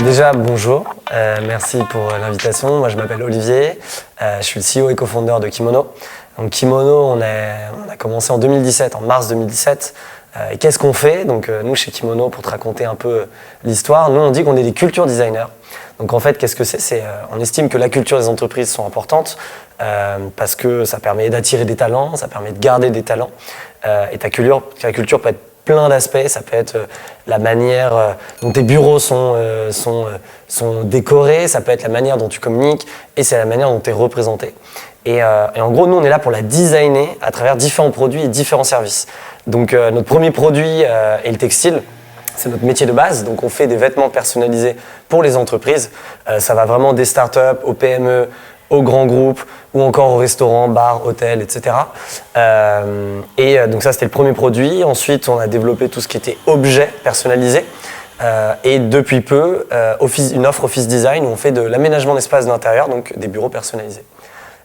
Déjà, bonjour. Merci pour l'invitation. Moi, je m'appelle Olivier. Je suis le CEO et co-founder de Kimono. Donc, Kimono, on a commencé en 2017, en mars 2017. Et qu'est-ce qu'on fait? Donc, nous, chez Kimono, pour te raconter un peu l'histoire, nous, on dit qu'on est des culture designers. Donc, en fait, qu'est-ce que c'est? On estime que la culture des entreprises sont importantes parce que ça permet d'attirer des talents, ça permet de garder des talents. Et ta culture peut être plein d'aspects. Ça peut être la manière dont tes bureaux sont décorés, ça peut être la manière dont tu communiques, et c'est la manière dont tu es représenté. Et en gros, nous, on est là pour la designer à travers différents produits et différents services. Donc, notre premier produit est le textile. C'est notre métier de base. Donc, on fait des vêtements personnalisés pour les entreprises. Ça va vraiment des startups aux PME, aux grands groupes, ou encore aux restaurants, bars, hôtels, etc. Donc ça, c'était le premier produit. Ensuite, on a développé tout ce qui était objets personnalisés. Et depuis peu, une offre Office Design où on fait de l'aménagement d'espace d'intérieur, donc des bureaux personnalisés.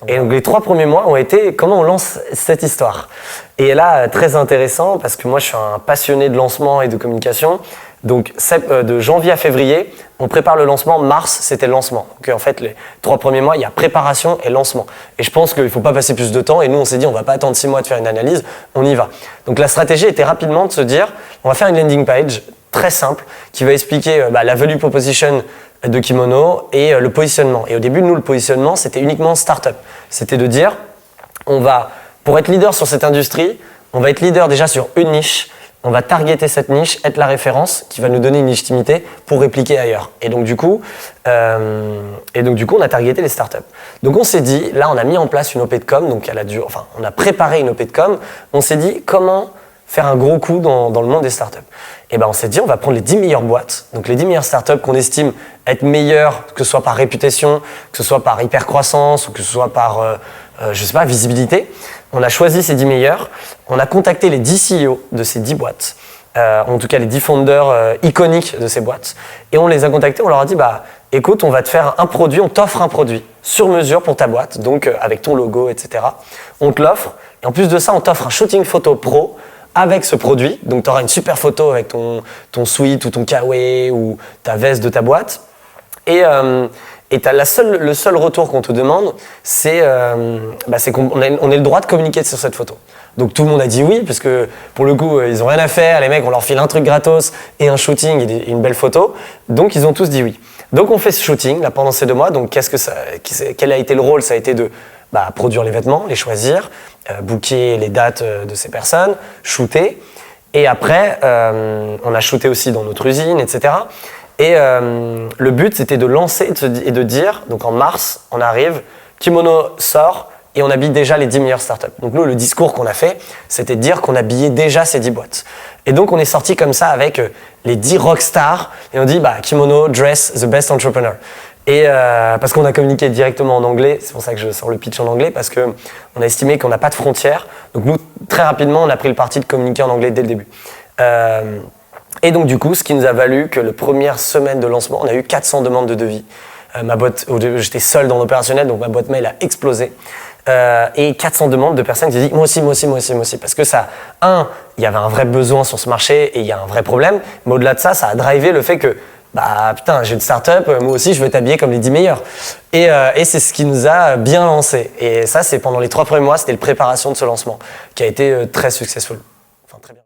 Et donc les 3 premiers mois ont été comment on lance cette histoire. Et là, très intéressant, parce que moi, je suis un passionné de lancement et de communication. Donc, de janvier à février, on prépare le lancement. Mars, c'était le lancement. Donc, en fait, les 3 premiers mois, il y a préparation et lancement. Et je pense qu'il ne faut pas passer plus de temps. Et nous, on s'est dit, on ne va pas attendre 6 mois de faire une analyse, on y va. Donc, la stratégie était rapidement de se dire, on va faire une landing page très simple qui va expliquer la value proposition de Kimono et le positionnement. Et au début, nous, le positionnement, c'était uniquement startup. C'était de dire, pour être leader sur cette industrie, on va être leader déjà sur une niche. On va targeter cette niche, être la référence qui va nous donner une légitimité pour répliquer ailleurs. Et donc du coup, on a targeté les startups. Donc on s'est dit, là on a mis en place une OP de com, donc on a préparé une OP de com. On s'est dit comment faire un gros coup dans le monde des startups. Et on s'est dit, on va prendre les 10 meilleures boîtes, donc les 10 meilleures startups qu'on estime être meilleures, que ce soit par réputation, que ce soit par hypercroissance ou que ce soit par visibilité. On a choisi ces 10 meilleurs, on a contacté les 10 CEO de ces 10 boîtes, en tout cas les 10 founders iconiques de ces boîtes, et on les a contactés, on leur a dit, écoute, on va te faire un produit, on t'offre un produit sur mesure pour ta boîte, donc avec ton logo, etc. On te l'offre, et en plus de ça, on t'offre un shooting photo pro avec ce produit, donc tu auras une super photo avec ton sweat ou ton kawaii ou ta veste de ta boîte, et le seul retour qu'on te demande, c'est qu'on ait le droit de communiquer sur cette photo. Donc tout le monde a dit oui, parce que pour le coup, ils n'ont rien à faire. Les mecs, on leur file un truc gratos et un shooting et une belle photo. Donc ils ont tous dit oui. Donc on fait ce shooting là, pendant ces 2 mois. Donc quel a été le rôle? Ça a été de produire les vêtements, les choisir, booker les dates de ces personnes, shooter. Et après, on a shooté aussi dans notre usine, etc. Et le but, c'était de lancer et de dire, donc en mars, on arrive, Kimono sort et on habille déjà les 10 meilleures startups. Donc nous, le discours qu'on a fait, c'était de dire qu'on habillait déjà ces 10 boîtes. Et donc, on est sorti comme ça avec les 10 rockstars et on dit, Kimono dress the best entrepreneur. Et parce qu'on a communiqué directement en anglais, c'est pour ça que je sors le pitch en anglais, parce qu'on a estimé qu'on n'a pas de frontières. Donc nous, très rapidement, on a pris le parti de communiquer en anglais dès le début. Et donc du coup, ce qui nous a valu que la première semaine de lancement, on a eu 400 demandes de devis. J'étais seul dans l'opérationnel, donc ma boîte mail a explosé. Et 400 demandes de personnes qui disent moi aussi. Parce que il y avait un vrai besoin sur ce marché et il y a un vrai problème. Mais au-delà de ça, ça a drivé le fait que j'ai une start-up, moi aussi je veux t'habiller comme les 10 meilleurs. Et c'est ce qui nous a bien lancé. Et ça, c'est pendant les 3 premiers mois, c'était la préparation de ce lancement qui a été très successful. Enfin, très bien.